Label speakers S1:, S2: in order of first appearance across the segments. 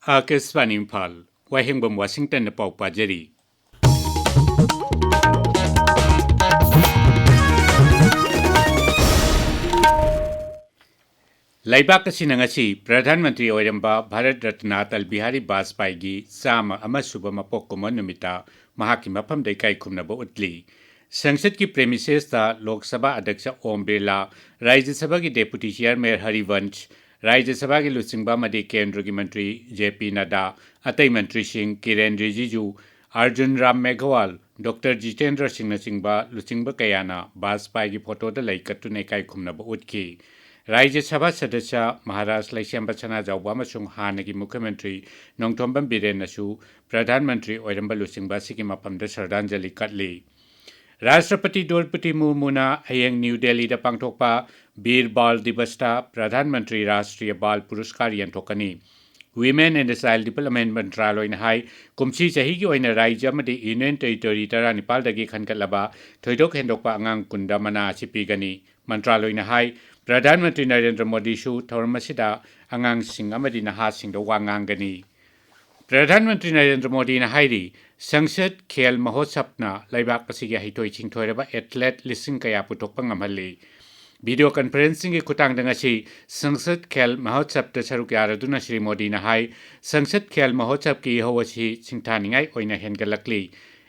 S1: Akashvani Imphal वाहेंबम Washington पाउ पाजरी लैबाक असिनंगसी प्रधानमंत्री ओइरंबा भारत रत्न अटल बिहारी वाजपेयी की चाम अमसुब मपोक कुमन नुमिता महाकी मफम दैकाई खुमनब उतली संसद की प्रेमिसेस लोकसभा अध्यक्ष ओम बिरला राज्य सभा की डेप्यूटी चेयरमैन हरिवंश राज्य सभा की लुचिंबा मदी केंद्र की मंत्री जेपी नड्डा अतई मंत्री सिंह किरेन रिजिजू अर्जुन राम मेघवाल डॉक्टर जितेंद्र सिंह नचिंबा लुचिंबा कयाना वाजपेयी की फोटोद लैकटुने काई खुमनब उतकी राज्य सभा सदस्य महाराज लैसेंब सनाजाउबा अमसुंग हानगी मुख्यमंत्री नोंथोंबम बिरेनसु प्रधानमंत्री ओइरंबा लुचिंबा सिगी मफमद श्रद्धांजलि कटली राष्ट्रपति द्रौपदी मुर्मुना हयेंग न्यू दिल्ली पांगथोकपा वीर बाल दिवसता प्रधानमंत्री राष्ट्रीय बाल पुरस्कार यंथोकनी Women and Child Development मंत्रालय हाई कुमसी चही की ओइना राज्य अमदि यूनियन टेरिटोरी 19 खनगतलबा थोइदोक हेंदोकपा अंगांग कुंदा मना पीगनी मंत्रालय हाई प्रधानमंत्री नरेंद्र मोदी सु थौरमसिदा अंगांग सिंह अमदि नहा सिंह वांगांगनी प्रधानमंत्री नरेंद्र मोदी हाईरी संसद खेल महोत्सवना लैबाक असिगी हिथोइ चिंथोइरबा एथलेट लिसिंग कया पुथोकपा ngamhalli वीडियो कॉन्फ्रेंसिंग की खुतांगदंगसी संसद खेल महोत्सव सरुक यारदुना श्री मोदी हाई संसद खेल महोत्सव की इहोवसी सिंथानिंगाई ओइना हेनगलकली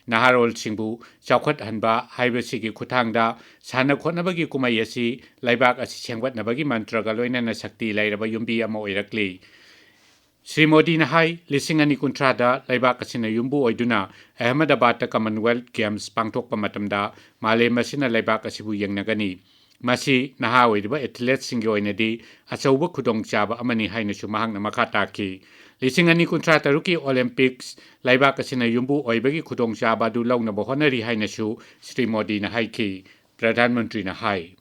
S1: नहारोल सिंबु चौखटहनबा हाइबसिगी खुतांगदा साना खोनबगी कुमाई असि लैबाक असि सेंगवटनबगी मंत्रगा लोइनना शक्ति लैरबा युम्बी अमा ओइरकली श्री मोदी हाई लिसिंग अनि कुंथ्रादा लैबाक असिना युम्बु ओइदुना अहमदाबाद कॉमनवेल्थ गेम्स पांगथोकपा मतमदा मालेम असिना लैबाक असिबु यंगनगनी मसी नहा ओइरबा एथलेट सिंगी ओइनदी अचौब खुदोंचाब अमनि हाइनसु महांगना मखा ताकी लिसिंग अनि कुंथ्रा तरुकी ओलंपिक्स लैबाक असिना युम्बु ओइबगी खुदोंचाब अदु लौनब होनरी हाइनसु श्री मोदी हाइकी प्रधानमंत्री हाई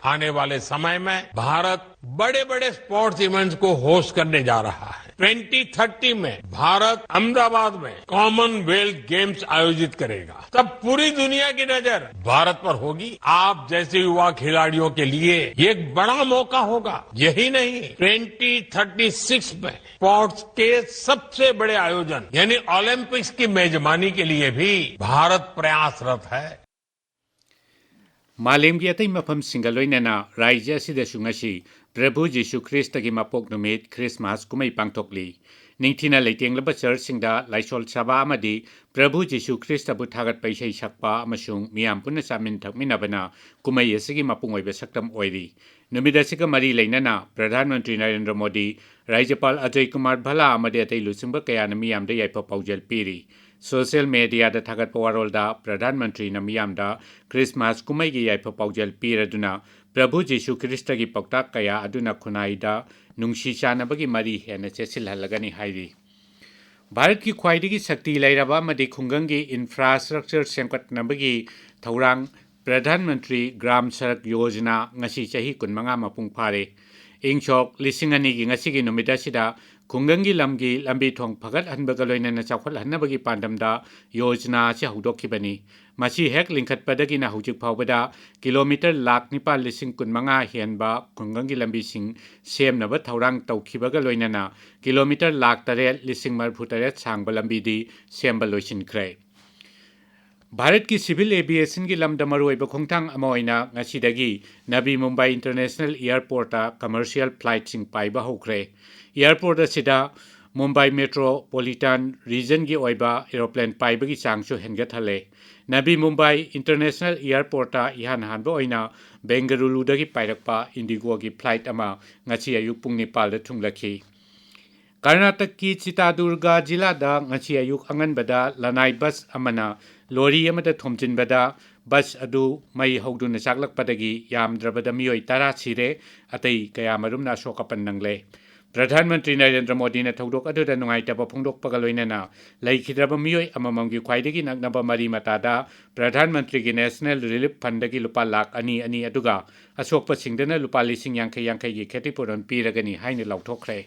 S2: आने वाले समय में भारत बड़े बड़े स्पोर्ट्स इवेंट्स को होस्ट करने जा रहा है 2030 में भारत अहमदाबाद में कॉमनवेल्थ गेम्स आयोजित करेगा तब पूरी दुनिया की नजर भारत पर होगी आप जैसे युवा खिलाड़ियों के लिए ये एक बड़ा मौका होगा यही नहीं 2036 में स्पोर्ट्स के सबसे बड़े आयोजन यानी ओलंपिक्स की मेजबानी के लिए भी भारत प्रयासरत है
S1: मालेम की अतई मफम सिंगलोइनना राज्य असिदसुंगसी प्रभु जीशु ख्रिस्त की मपोक नुमित क्रिसमस कुमई पांगथोकली निंथिना लेटेंगलब चर्चसिंगदा लाइसोल सभा अमदी प्रभु जीशु ख्रिस्तबु थागत पैसै सकपा अमसुंग मियाम पुन सामिन थकमिनबना कुमई असगी मपुंग ओइबे सक्तम ओइरी नुमित असिगा मरी लेनना प्रधानमंत्री नरेंद्र मोदी राज्यपाल अजय कुमार भला अमदे अतई लुसिंब कयाना मियामदा याइफा पाउजल पीरी सोशल मीडिया थागत वारोलदा प्रधानमंत्री मियामदा क्रिसमस कुमई की याइफा पाउजल पीरदुना प्रभु जीशु ख्रिस्त की पौताक कया अदुना खुनाइदा नुंसी चानबगी मरी हेन चेसिलहलगनी हाइरी भारत की ख्वाइदगी शक्ति लैरबा मदी खुंगंगी इंफ्रास्ट्रक्चर सेमकटनबगी थौरांग प्रधानमंत्री ग्राम सड़क योजना ngasi chahi 15 मपुंग फारे इंगचोक लिसिंग अनि की ngasi की नुमिदासिदा खुंगंगी लमगी लंबी थोंग फगत हनबगा लोइनना चाखल हनबगी पांडमदा योजना से हौदोखिबनी मसी हेक लिंखटपदगी ना हुजिक फावबदा किलोमीटर लाख 9,15,000 हेनबा खुंगंगी लंबी सिंग सेमनब थौरांग तौखिबगा लोइनना किलोमीटर लाख 8,000,000 सांग लंबीदी सेमब लोइसिनख्रे भारत की सिविल एविएशन की लमदा मरुइब खोंथांग अमा ओइना ngasiदगी Navi Mumbai international airport commercial flight सिंग पाइबा होख्रे एयरपोर्ट असिदा मुंबई मेट्रोपोलिटन रीजन की ओइबा एरोप्लेन पाइबगी चांगसु हेनगथले नबी मुंबई इंटरनेशनल एयरपोर्ट इहान हानबा ओइना बेंगलुरुदगी पाइरकपा इंडिगो की फ्लाइट अमा ngasi ayuk pung 9 थुंगलखी कर्नाटक की चितादुर्गा जिला ngasi ayuk anganbada lanai bus amana लोरी थोमजिनबदा बस अदु मई हौदुना चाकलकपदगी यामद्रबदा मियोई 10 सिरे अतई कयामरुमना अशोकपन नंगले प्रधानमंत्री नरेंद्र मोदी ने थौदोक अदुदा नुंगाइतब फोंदोकपगा लोइनना लैखिद्रब मियोई अममंगी ख्वाइदगी नगनब मरी मतादा प्रधानमंत्री की नेशनल रिलीफ फंड की लुपा लाख 2 अदुगा अशोकपसिंगदना लुपा 50,000 की खेतिपुरन पीरगनी हाइने लौथोखरे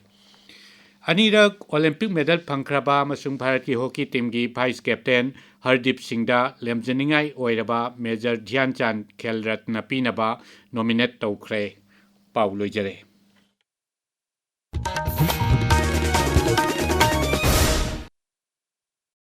S1: अनिरक ओलंपिक मेडल फंख्रबा मसुंग भारत की हॉकी टीम की वाइस कैप्टन हरदीप सिंह लेमजनिंगाई ओइरबा मेजर ध्यानचंद खेल रत्न पीनबा नॉमिनेट तौख्रे पाउ लोइजरे।